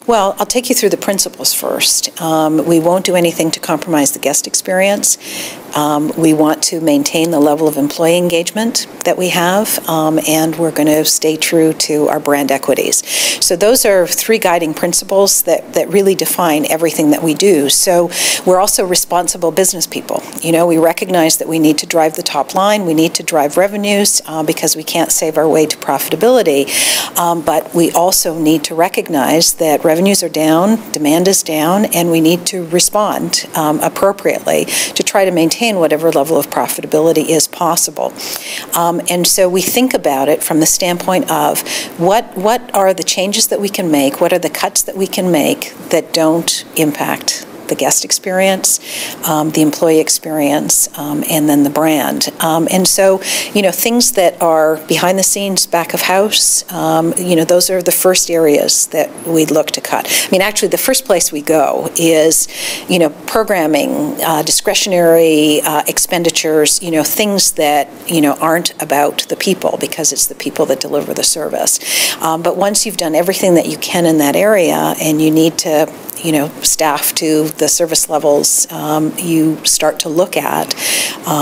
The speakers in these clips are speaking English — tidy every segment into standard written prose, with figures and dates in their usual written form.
Well, I'll take you through the principles first. We won't do anything to compromise the guest experience. We want to maintain the level of employee engagement that we have, and we're going to stay true to our brand equities. So those are three guiding principles that really define everything that we do. So we're also responsible business people. You know, we recognize that we need to drive the top line, we need to drive revenues because we can't save our way to profitability, but we also need to recognize that revenues are down, demand is down, and we need to respond appropriately to try to maintain whatever level of profitability is possible. And so we think about it from the standpoint of what are the changes that we can make, what are the cuts that we can make that don't impact the guest experience, the employee experience, and then the brand. And so, you know, things that are behind the scenes, back of house, you know, those are the first areas that we'd look to cut. I mean, actually, the first place we go is, you know, programming, discretionary expenditures, you know, things that, you know, aren't about the people, because it's the people that deliver the service. But once you've done everything that you can in that area and you need to, you know, staff to the service levels, you start to look at,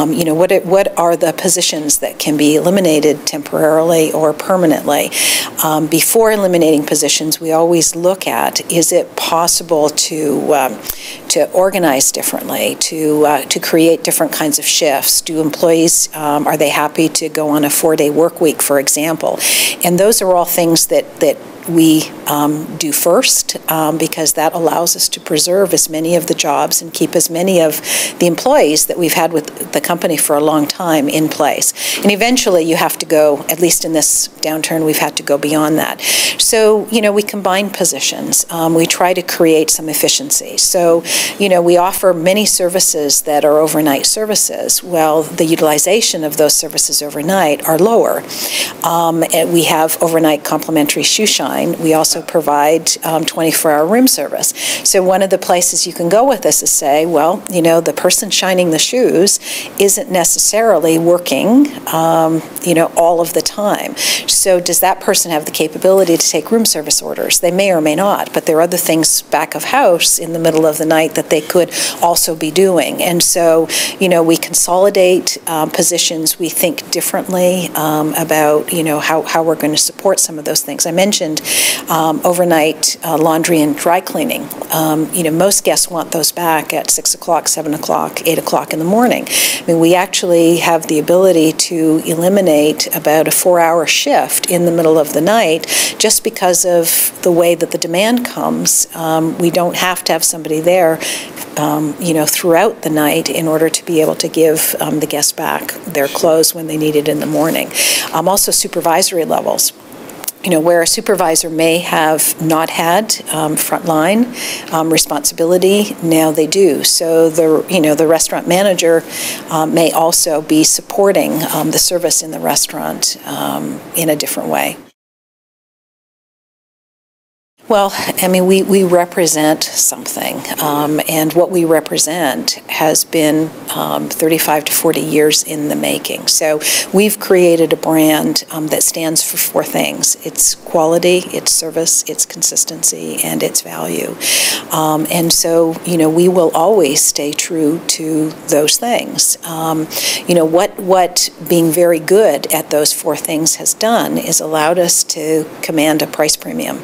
you know, what are the positions that can be eliminated temporarily or permanently. Before eliminating positions, we always look at, is it possible to organize differently, to create different kinds of shifts? Do employees, are they happy to go on a 4-day work week, for example? And those are all things that we do first, because that allows us to preserve as many of the jobs and keep as many of the employees that we've had with the company for a long time in place. And eventually you have to go, at least in this downturn, we've had to go beyond that. So, you know, we combine positions. We try to create some efficiency. So, you know, we offer many services that are overnight services. Well, the utilization of those services overnight are lower. And we have overnight complimentary shoe shine. We also provide 24-hour room service. So one of the places you can go with this is say, well, you know, the person shining the shoes isn't necessarily working, you know, all of the time. So does that person have the capability to take room service orders? They may or may not, but there are other things back of house in the middle of the night that they could also be doing. And so, you know, we consolidate positions. We think differently about, you know, how we're going to support some of those things. I mentioned overnight laundry and dry cleaning. You know, most guests want those back at 6 o'clock, 7 o'clock, 8 o'clock in the morning. I mean, we actually have the ability to eliminate about a 4-hour shift in the middle of the night just because of the way that the demand comes. We don't have to have somebody there you know, throughout the night in order to be able to give the guests back their clothes when they need it in the morning. Also supervisory levels. You know, where a supervisor may have not had frontline responsibility, now they do. So the restaurant manager may also be supporting the service in the restaurant in a different way. Well, I mean, we represent something, and what we represent has been 35 to 40 years in the making. So we've created a brand that stands for 4 things. It's quality, it's service, it's consistency, and it's value. And so, you know, we will always stay true to those things. You know, what being very good at those 4 things has done is allowed us to command a price premium.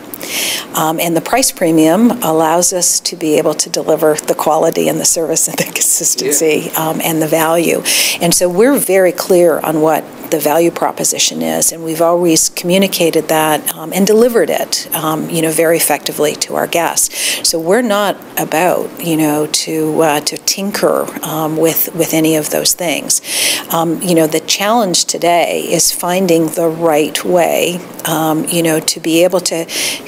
And the price premium allows us to be able to deliver the quality and the service and the consistency and the value. And so we're very clear on what the value proposition is, and we've always communicated that and delivered it, you know, very effectively to our guests. So we're not about, you know, to tinker with any of those things. You know, the challenge today is finding the right way, you know, to be able to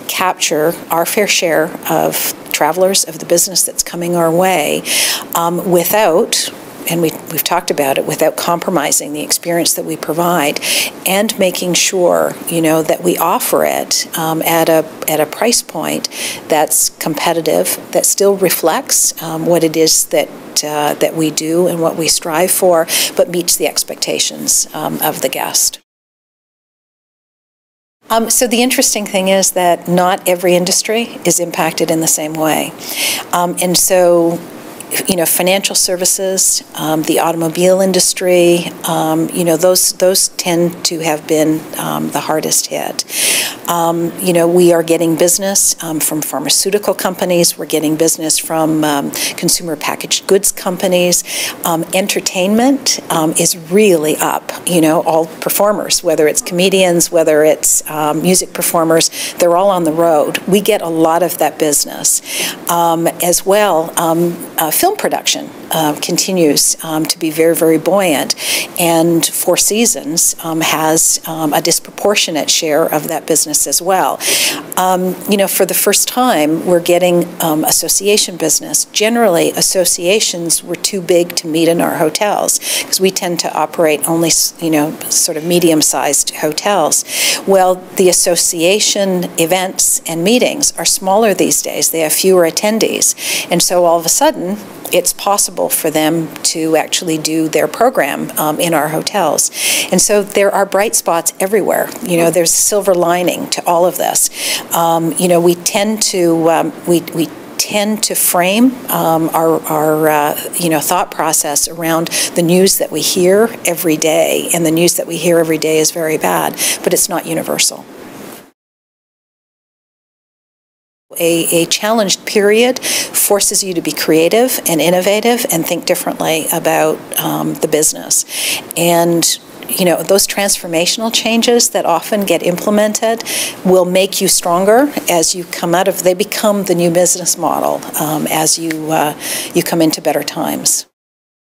capture our fair share of travelers, of the business that's coming our way, without, and we've talked about it, without compromising the experience that we provide, and making sure, you know, that we offer it at a price point that's competitive, that still reflects what it is that we do and what we strive for, but meets the expectations of the guest. So the interesting thing is that not every industry is impacted in the same way. And so, you know, financial services, the automobile industry, you know, those tend to have been the hardest hit. You know, we are getting business from pharmaceutical companies. We're getting business from consumer packaged goods companies. Entertainment is really up. You know, all performers, whether it's comedians, whether it's music performers, they're all on the road. We get a lot of that business. As well, film production continues to be very, very buoyant, and Four Seasons has a disproportionate share of that business as well. You know, for the first time, we're getting association business. Generally, associations were too big to meet in our hotels because we tend to operate only, you know, sort of medium-sized hotels. Well, the association events and meetings are smaller these days. They have fewer attendees, and so all of a sudden, it's possible for them to actually do their program in our hotels. And so there are bright spots everywhere. You know, there's a silver lining to all of this. You know, we tend to we tend to frame our you know, thought process around the news that we hear every day, and the news that we hear every day is very bad, but it's not universal. A challenged period forces you to be creative and innovative and think differently about the business. And you know, those transformational changes that often get implemented will make you stronger as you come out of, they become the new business model as you come into better times.